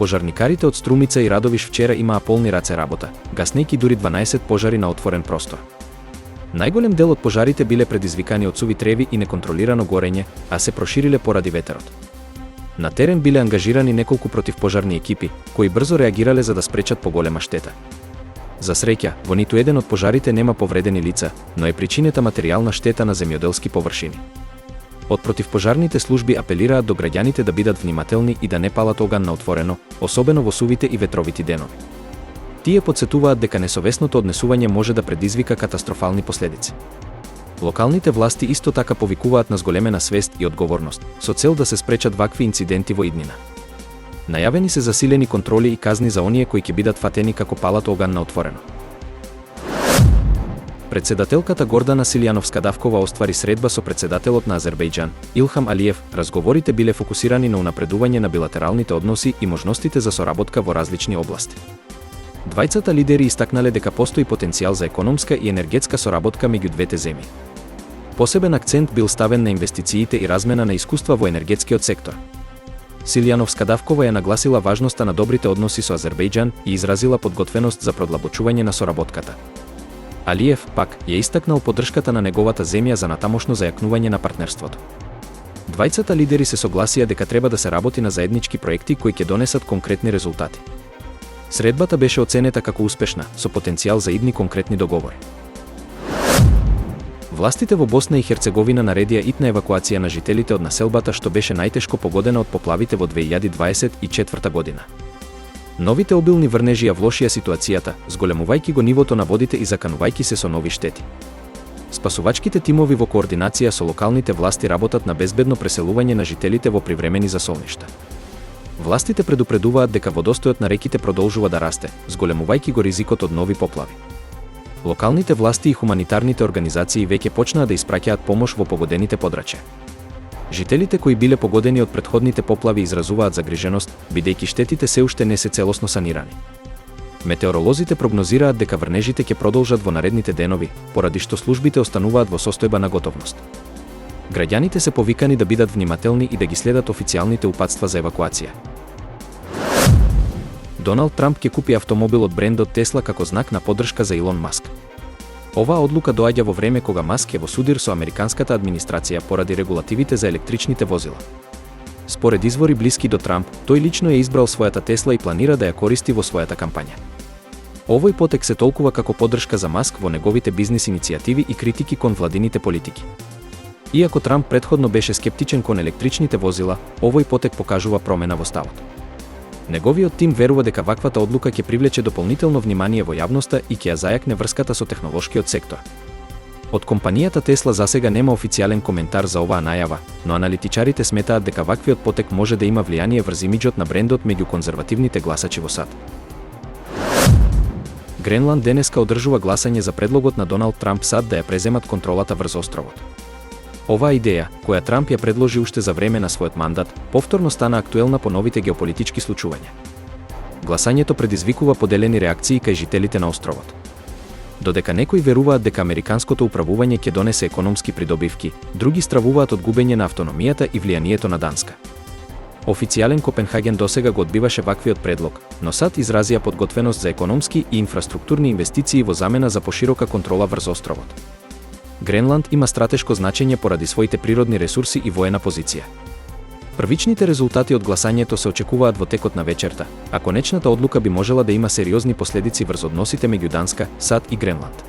Пожарникарите од Струмица и Радовиш вчера имаа полни раце работа, гаснејќи дури 12 пожари на отворен простор. Најголем дел од пожарите биле предизвикани од суви треви и неконтролирано горење, а се прошириле поради ветерот. На терен биле ангажирани неколку противпожарни екипи, кои брзо реагирале за да спречат поголема штета. За среќа, во ниту еден од пожарите нема повредени лица, но е причинета материјална штета на земјоделски површини. Од противпожарните служби апелираат до граѓаните да бидат внимателни и да не палат оган на отворено, особено во сувите и ветровити денови. Тие потсетуваат дека несовесното однесување може да предизвика катастрофални последици. Локалните власти исто така повикуваат на зголемена свест и одговорност, со цел да се спречат вакви инциденти во иднина. Најавени се засилени контроли и казни за оние кои ќе бидат фатени како палат оган на отворено. Председателката Гордана Силјановска-Давкова оствари средба со председателот на Азербејџан, Илхам Алиев. Разговорите биле фокусирани на унапредување на билатералните односи и можностите за соработка во различни области. Двајцата лидери истакнале дека постои потенцијал за економска и енергетска соработка меѓу двете земји. Посебен акцент бил ставен на инвестициите и размена на искуства во енергетскиот сектор. Силјановска-Давкова ја нагласила важноста на добрите односи со Азербејџан и изразила подготвеност за продлабочување на соработката. Алиев, пак, ја истакнал поддршката на неговата земја за натамошно зајакнување на партнерството. Двајцата лидери се согласија дека треба да се работи на заеднички проекти кои ќе донесат конкретни резултати. Средбата беше оценета како успешна, со потенцијал за идни конкретни договори. Властите во Босна и Херцеговина наредија итна евакуација на жителите од населбата што беше најтешко погодена од поплавите во 2024 година. Новите обилни врнежи ја влошија ситуацијата, зголемувајќи го нивото на водите и заканувајќи се со нови штети. Спасувачките тимови во координација со локалните власти работат на безбедно преселување на жителите во привремени засолништа. Властите предупредуваат дека водостојот на реките продолжува да расте, зголемувајќи го ризикот од нови поплави. Локалните власти и хуманитарните организации веќе почнаа да испраќаат помош во погодените подрачја. Жителите кои биле погодени од претходните поплави изразуваат загриженост, бидејќи штетите се уште не се целосно санирани. Метеоролозите прогнозираат дека врнежите ќе продолжат во наредните денови, поради што службите остануваат во состојба на готовност. Граѓаните се повикани да бидат внимателни и да ги следат официјалните упатства за евакуација. Доналд Трамп ќе купи автомобил од брендот Тесла како знак на поддршка за Илон Маск. Оваа одлука доаѓа во време кога Маск е во судир со американската администрација поради регулативите за електричните возила. Според извори блиски до Трамп, тој лично е избрал својата Тесла и планира да ја користи во својата кампања. Овој потек се толкува како поддршка за Маск во неговите бизнис иницијативи и критики кон владините политики. Иако Трамп претходно беше скептичен кон електричните возила, овој потек покажува промена во ставот. Неговиот тим верува дека ваквата одлука ќе привлече дополнително внимание во јавноста и ќе ја зајакне врската со технолошкиот сектор. Од компанијата Тесла засега нема официјален коментар за оваа најава, но аналитичарите сметаат дека ваквиот потек може да има влијание врз имиџот на брендот меѓу конзервативните гласачи во САД. Гренланд денеска одржува гласање за предлогот на Доналд Трамп САД да ја преземат контролата врз островот. Оваа идеја, која Трамп ја предложи уште за време на својот мандат, повторно стана актуелна по новите геополитички случувања. Гласањето предизвикува поделени реакции кај жителите на островот. Додека некои веруваат дека американското управување ќе донесе економски придобивки, други стравуваат од губење на автономијата и влијанието на Данска. Официјален Копенхаген досега го одбиваше ваквиот предлог, но САД изразија подготвеност за економски и инфраструктурни инвестиции во замена за поширока контрола врз островот. Гренланд има стратешко значење поради своите природни ресурси и воена позиција. Првичните резултати од гласањето се очекуваат во текот на вечерта, а конечната одлука би можела да има сериозни последици врз односите меѓу Данска, САД и Гренланд.